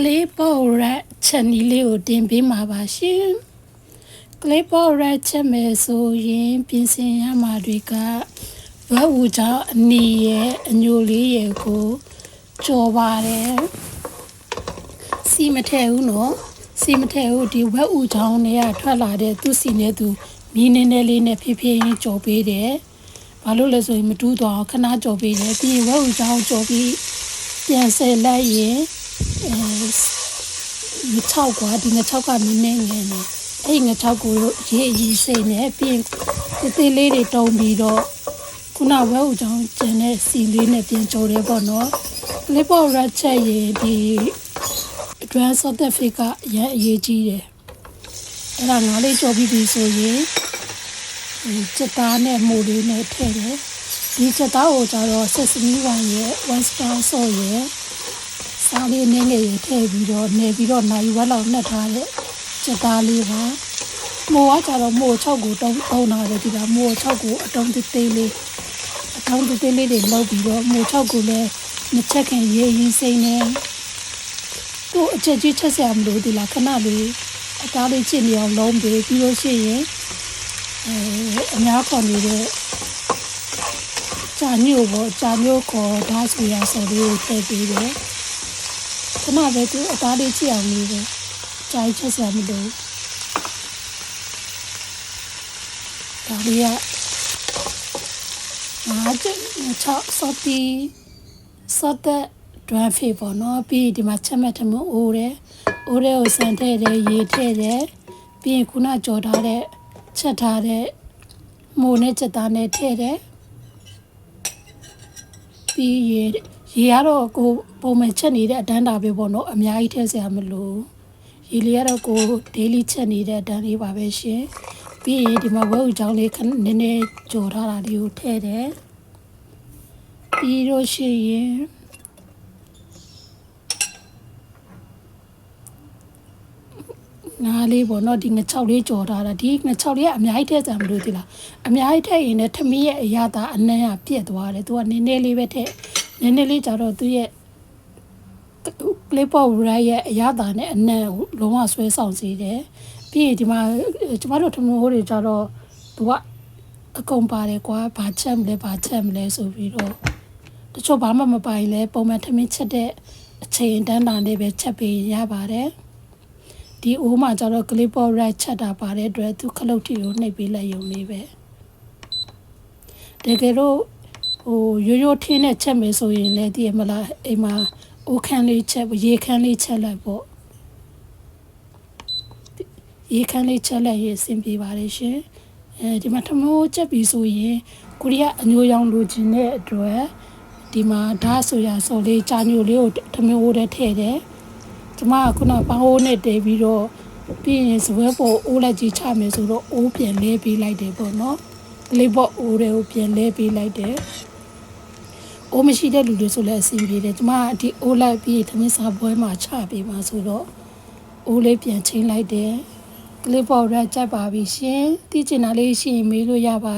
clay ball ချက်နီလေးကိုတင်ပေးမှာပါရှင် clay ball ချက်မယ်ဆိုရင်ပြင်ဆင်ရမှာတွေကဘဝူချောင်းအနီရဲ့အညိုလေးရဲ့ကိုကြော်ပါတယ်စီမထဲဘူးနော်စီမထဲဘူးဒီဝက်ဥချောင်းတွေကထွက်လာတဲ့သူ့စီနဲ့သူမီးနေနေလေးနဲ့ဖြည်းဖြည်းချင်းကြော်ပေးတယ်ဘာလို့လဲဆိုရင်မတူးတော့ခဏကြော်ပေးတယ်ပြီးရင်ဝက်ဥချောင်းကြော်ပြီးပြန်ဆယ်လိုက်ရင်ငချောက်ကဒီငချောက်ကနည်းနည်းငယ်နေအဲ့ငချောက်ကိုရေးစိတ်နဲ့ပြီးရင်တေးလေးတွေတုံးပြီးတော့ခုနဝဲဥချောင်းကျန်တဲ့စီလေးနဲ့ပြန်ကြော်တယ်ပေါ့နော်ကလစ်ပေါ်ရက်ချက်ရင်ဒီ Advanced South Africa ရန်အရေးကြီးတယ်အဲ့ဒါငါလေးကြော်ပြီးပြီဆိုရင်ချက်သားနဲ့မိုးလေးနဲ့ထည့်တယ်ဒီချက်သားကိုကျတော့ Sesame ဝိုင်ရဲ့ One Star Sauce ရဲ့စားလေးနည်းနည်းရထည့်ပြီးတော့နေပြီးတော့နိုင်ဝက်လောက်နှက်ထားတဲ့ချက်သားလေးပါမိုးကကျတော့မိုး6ကိုတုံးလာတယ်ဒီကမိုး6ကိုအတုံးသေးလေးတွေလောက်ပြီးတော့မိုး6ကိုလည်းနှစ်ချက်ခင်ရေးရင်းစိမ့်နေသူ့အချက်ကြီးချက်ဆရာမလို့ဒီလားခဏလေးအသားလေးချစ်နေအောင်လုံးပေးပြီးလို့ရှိရင်အများခေါ်နေတဲ့ဂျာညိုခေါ်ဒါဆိုရဆိုလေးထည့်ပေးတယ်ခဏပဲသူအသားလေးချစ်အောင်နေတယ်ဂျာချက်ဆရာမလို့ဒါလေးကဆော့တဲ့ဒွမ်းဖေးပေါ့နော်ပြီးဒီမှာချက်မဲ့ထမအိုးတယ်ကိုစံထည့်တယ်ရေထည့်တယ်ပြီးရင်ခုနကြော်ထားတဲ့ချက်ထားတဲ့မိုးနဲ့ချက်သားနဲ့ထည့်တယ်ပြီးရေကတော့ကိုပုံမှန်ချက်နေတဲ့အတန်းတာပဲပေါ့နော်အများကြီးထည့်စရာမလိုရေလေးကတော့ကို daily ချက်နေတဲ့အတန်းလေးပါပဲရှင်ပြီးရင်ဒီမှာဝဲဥချောင်းလေးနည်းနည်းကြော်ထားတာလေးကိုထည့်တယ်ပြီးလို့ရှိရင်ငါလေးပေါ့နော်ဒီငချောက်လေးကြော်ထားတာဒီငချောက်လေးကအများကြီးထည့်စရာမလိုသေးလားအများကြီးထည့်ရင်လည်းထမင်းရဲ့အရာသာအနံ့ကပြက်သွားတယ်သူကနည်းနည်းလေးပဲထည့်နည်းနည်းလေးကြတော့သူရဲ့ clay pot ရဲ့အရာသာနဲ့အနံ့ကိုလုံးဝဆွဲဆောင်စေတယ်ပြီးရင်ဒီမှာကျမတို့ထမင်းဟိုးတွေကြတော့သူကအကုန်ပါတယ်ကွာဘာချက်မလဲဆိုပြီးတော့တချို့ဘာမှမပိုင်လဲပုံမှန်ထမင်းချက်တဲ့အချိန်တန်းတာလေးပဲချက်ပေးရပါတယ်ဒီအိုးမှာကျတော့ clay pot ချက်တာပါတဲ့အတွက်သူခလုတ်တီကိုနှိပ်ပေးလိုက်ရုံလေးပဲတကယ်တော့ရိုးထင်းနဲ့ချက်မယ်ဆိုရင်လည်းတည်မလားအိမ်မှာအိုးခမ်းလေးချက်ရေခမ်းလေးချက်လိုက်ပေါ့ရေခမ်းလေးချက်လိုက်ရင်အဆင်ပြေပါတယ်ရှင်ဒီမှာထမိုးချက်ပြီးဆိုရင်ကိုရီးယားအညိုရောင်လိုချင်တဲ့အတွက်ဒီမှာဓာတ်ဆိုရဆိုလေးကြာညိုလေးကိုထမင်းဟိုးထဲထည့်တယ်ကျမကခုနပန်းဟိုးနဲ့တည်ပြီးတော့ပြီးရင်စပွဲပေါ်အိုးလက်ကြီးချမယ်ဆိုတော့အိုးပြန်လဲပေးလိုက်တယ်ပေါ့နော်လေးပေါ်အိုးတွေကိုပြန်လဲပေးလိုက်တယ်အိုးမရှိတဲ့လူတွေဆိုလည်းအဆင်ပြေတယ်ကျမကဒီအိုးလိုက်ပြီးထမင်းစားပွဲမှာချပေးပါဆိုတော့အိုးလေးပြန်ချိန်လိုက်တယ်clay pot ကြိုက်ပါပြီရှင်သိချင်တာလေးရှိရင်မေးလို့ရပါတယ်